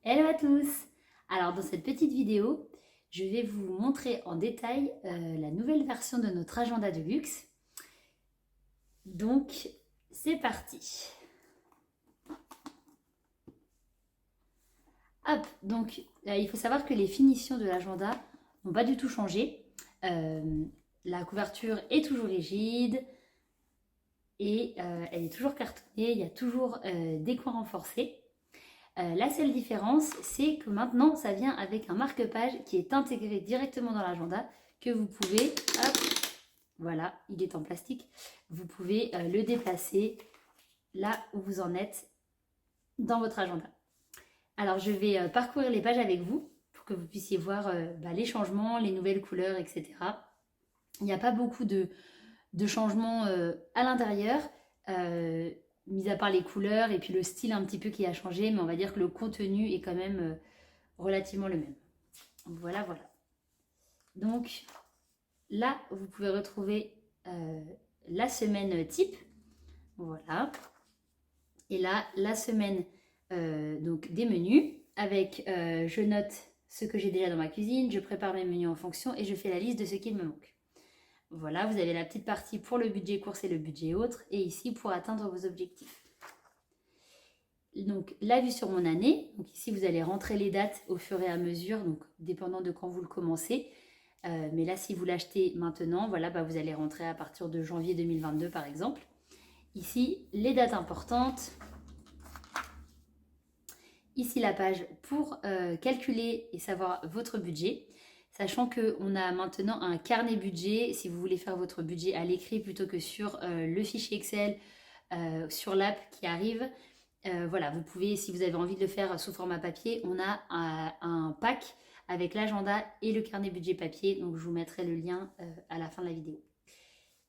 Hello à tous! Alors dans cette petite vidéo, je vais vous montrer en détail la nouvelle version de notre agenda de luxe. Donc c'est parti! Hop, donc il faut savoir que les finitions de l'agenda n'ont pas du tout changé. La couverture est toujours rigide et elle est toujours cartonnée, il y a toujours des coins renforcés. La seule différence, c'est que maintenant, ça vient avec un marque-page qui est intégré directement dans l'agenda, que vous pouvez, hop, voilà, il est en plastique, vous pouvez le déplacer là où vous en êtes dans votre agenda. Alors, je vais parcourir les pages avec vous pour que vous puissiez voir les changements, les nouvelles couleurs, etc. Il n'y a pas beaucoup de changements à l'intérieur. Mis à part les couleurs et puis le style un petit peu qui a changé, mais on va dire que le contenu est quand même relativement le même. Voilà, voilà. Donc là, vous pouvez retrouver la semaine type. Voilà. Et là, la semaine donc des menus avec je note ce que j'ai déjà dans ma cuisine, je prépare mes menus en fonction et je fais la liste de ce qu'il me manque. Voilà, vous avez la petite partie pour le budget course et le budget autre, et ici pour atteindre vos objectifs. Donc la vue sur mon année, donc ici vous allez rentrer les dates au fur et à mesure, donc dépendant de quand vous le commencez. Mais là si vous l'achetez maintenant, voilà, vous allez rentrer à partir de janvier 2022 par exemple. Ici les dates importantes. Ici la page pour calculer et savoir votre budget. Sachant qu'on a maintenant un carnet budget, si vous voulez faire votre budget à l'écrit plutôt que sur le fichier Excel, sur l'app qui arrive. Voilà, vous pouvez, si vous avez envie de le faire sous format papier, on a un pack avec l'agenda et le carnet budget papier. Donc je vous mettrai le lien à la fin de la vidéo.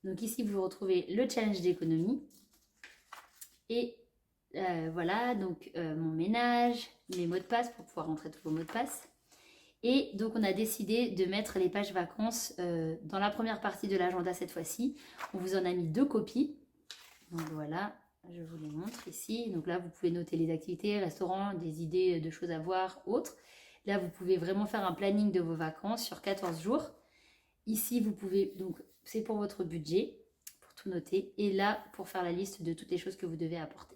Donc ici, vous retrouvez le challenge d'économie. Et voilà, donc mon ménage, mes mots de passe pour pouvoir rentrer tous vos mots de passe. Et donc on a décidé de mettre les pages vacances dans la première partie de l'agenda cette fois-ci. On vous en a mis 2 copies. Donc voilà, je vous les montre ici. Donc là, vous pouvez noter les activités, restaurants, des idées de choses à voir, autres. Là, vous pouvez vraiment faire un planning de vos vacances sur 14 jours. Ici, vous pouvez, donc c'est pour votre budget, pour tout noter. Et là, pour faire la liste de toutes les choses que vous devez apporter.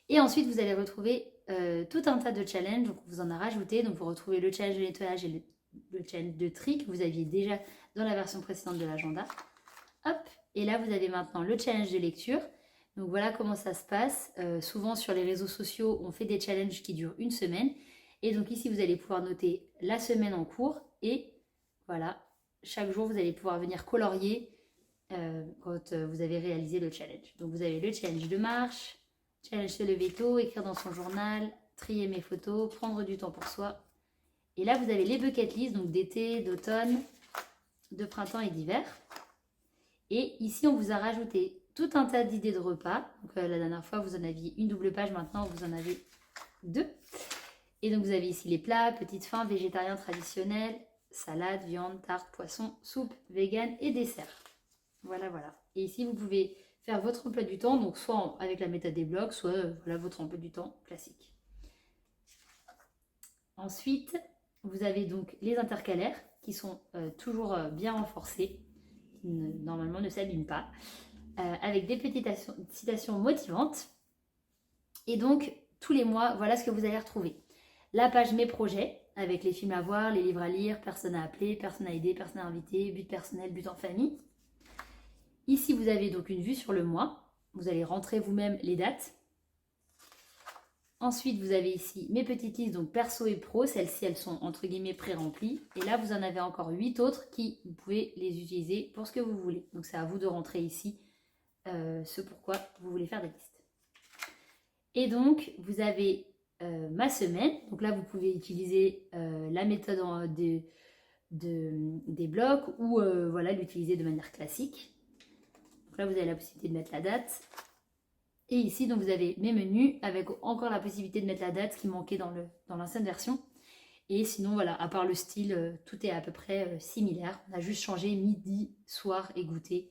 Et ensuite, vous allez retrouver tout un tas de challenges. Donc, on vous en a rajouté. Donc, vous retrouvez le challenge de nettoyage et le challenge de tri que vous aviez déjà dans la version précédente de l'agenda. Hop, et là, vous avez maintenant le challenge de lecture. Donc, voilà comment ça se passe. Souvent, sur les réseaux sociaux, on fait des challenges qui durent une semaine. Et donc, ici, vous allez pouvoir noter la semaine en cours. Et voilà, chaque jour, vous allez pouvoir venir colorier quand vous avez réalisé le challenge. Donc, vous avez le challenge de marche, challenge se lever tôt, écrire dans son journal, trier mes photos, prendre du temps pour soi. Et là, vous avez les bucket list, donc d'été, d'automne, de printemps et d'hiver. Et ici, on vous a rajouté tout un tas d'idées de repas. Donc, la dernière fois, vous en aviez une double page, maintenant, vous en avez 2. Et donc, vous avez ici les plats, petites fins, végétariens traditionnels, salade, viande, tarte, poisson, soupe, vegan et dessert. Voilà, voilà. Et ici, vous pouvez faire votre emploi du temps, donc soit avec la méthode des blocs, soit voilà, votre emploi du temps classique. Ensuite, vous avez donc les intercalaires qui sont toujours bien renforcés, qui normalement ne s'abîment pas, avec des petites citations motivantes. Et donc, tous les mois, voilà ce que vous allez retrouver. La page Mes projets, avec les films à voir, les livres à lire, personnes à appeler, personnes à aider, personnes à inviter, but personnel, but en famille. Ici, vous avez donc une vue sur le mois. Vous allez rentrer vous-même les dates. Ensuite, vous avez ici mes petites listes, donc perso et pro. Celles-ci, elles sont entre guillemets pré-remplies. Et là, vous en avez encore 8 autres qui, vous pouvez les utiliser pour ce que vous voulez. Donc, c'est à vous de rentrer ici ce pourquoi vous voulez faire des listes. Et donc, vous avez ma semaine. Donc là, vous pouvez utiliser la méthode des blocs ou voilà, l'utiliser de manière classique. Donc là, vous avez la possibilité de mettre la date. Et ici, donc, vous avez mes menus avec encore la possibilité de mettre la date qui manquait dans l'ancienne version. Et sinon, voilà, à part le style, tout est à peu près similaire. On a juste changé midi, soir et goûter.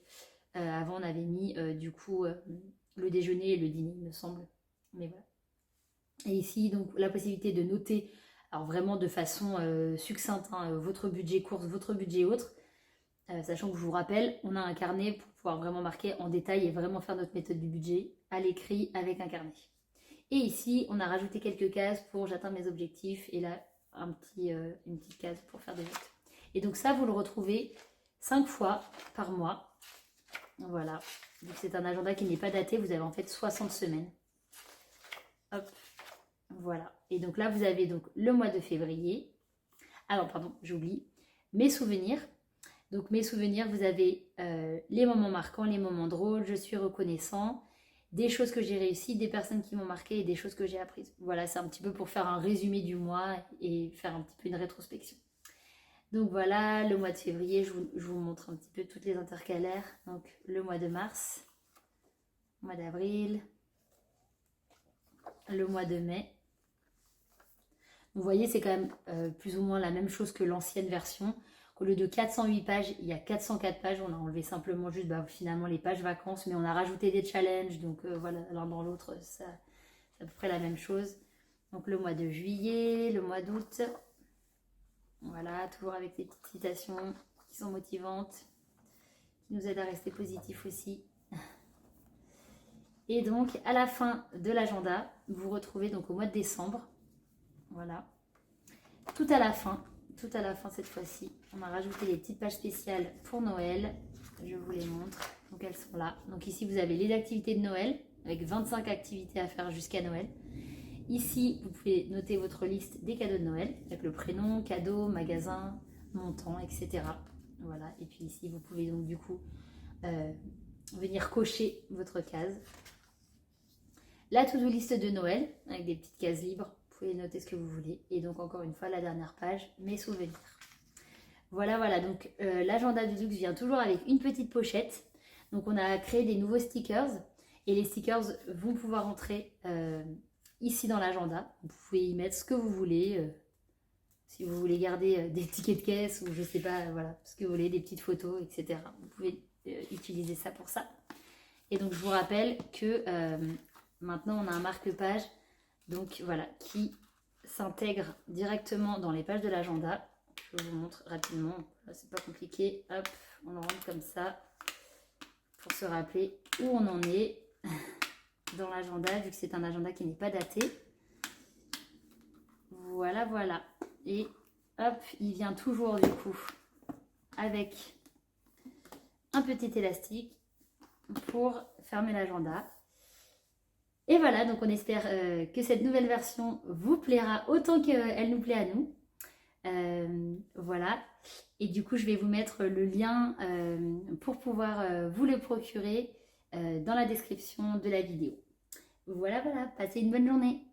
Avant, on avait mis du coup le déjeuner et le dîner, il me semble. Mais voilà. Et ici, donc, la possibilité de noter, alors vraiment de façon succincte, hein, votre budget course, votre budget autre. Sachant que je vous rappelle, on a un carnet pour pouvoir vraiment marquer en détail et vraiment faire notre méthode du budget à l'écrit avec un carnet. Et ici, on a rajouté quelques cases pour j'atteins mes objectifs et là, une petite case pour faire des notes. Et donc ça, vous le retrouvez 5 fois par mois. Voilà. Donc c'est un agenda qui n'est pas daté, vous avez en fait 60 semaines. Hop, voilà. Et donc là, vous avez donc le mois de février. Ah non, pardon, j'oublie. Mes souvenirs. Donc mes souvenirs, vous avez les moments marquants, les moments drôles, je suis reconnaissant, des choses que j'ai réussies, des personnes qui m'ont marqué et des choses que j'ai apprises. Voilà, c'est un petit peu pour faire un résumé du mois et faire un petit peu une rétrospection. Donc voilà, le mois de février, je vous montre un petit peu toutes les intercalaires. Donc le mois de mars, le mois d'avril, le mois de mai. Vous voyez, c'est quand même plus ou moins la même chose que l'ancienne version. Au lieu de 408 pages, il y a 404 pages. On a enlevé simplement juste finalement les pages vacances, mais on a rajouté des challenges. Donc voilà, l'un dans l'autre, c'est à peu près la même chose. Donc le mois de juillet, le mois d'août. Voilà, toujours avec des petites citations qui sont motivantes, qui nous aident à rester positifs aussi. Et donc à la fin de l'agenda, vous vous retrouvez donc au mois de décembre. Voilà. Tout à la fin cette fois-ci, on a rajouté les petites pages spéciales pour Noël. Je vous les montre. Donc elles sont là. Donc ici vous avez les activités de Noël avec 25 activités à faire jusqu'à Noël. Ici vous pouvez noter votre liste des cadeaux de Noël avec le prénom, cadeau, magasin, montant, etc. Voilà. Et puis ici vous pouvez donc du coup venir cocher votre case. La to-do list de Noël avec des petites cases libres. Vous pouvez noter ce que vous voulez. Et donc encore une fois, la dernière page, mes souvenirs. Voilà, voilà. Donc l'agenda du luxe vient toujours avec une petite pochette. Donc on a créé des nouveaux stickers. Et les stickers vont pouvoir entrer ici dans l'agenda. Vous pouvez y mettre ce que vous voulez. Si vous voulez garder des tickets de caisse ou je sais pas, voilà, ce que vous voulez, des petites photos, etc. Vous pouvez utiliser ça pour ça. Et donc je vous rappelle que maintenant on a un marque-page. Donc voilà, qui s'intègre directement dans les pages de l'agenda. Je vous montre rapidement, c'est pas compliqué. Hop, on le rentre comme ça pour se rappeler où on en est dans l'agenda, vu que c'est un agenda qui n'est pas daté. Voilà, voilà. Et hop, il vient toujours du coup avec un petit élastique pour fermer l'agenda. Et voilà, donc on espère que cette nouvelle version vous plaira autant qu'elle nous plaît à nous. Voilà. Et du coup, je vais vous mettre le lien pour pouvoir vous le procurer dans la description de la vidéo. Voilà, voilà. Passez une bonne journée.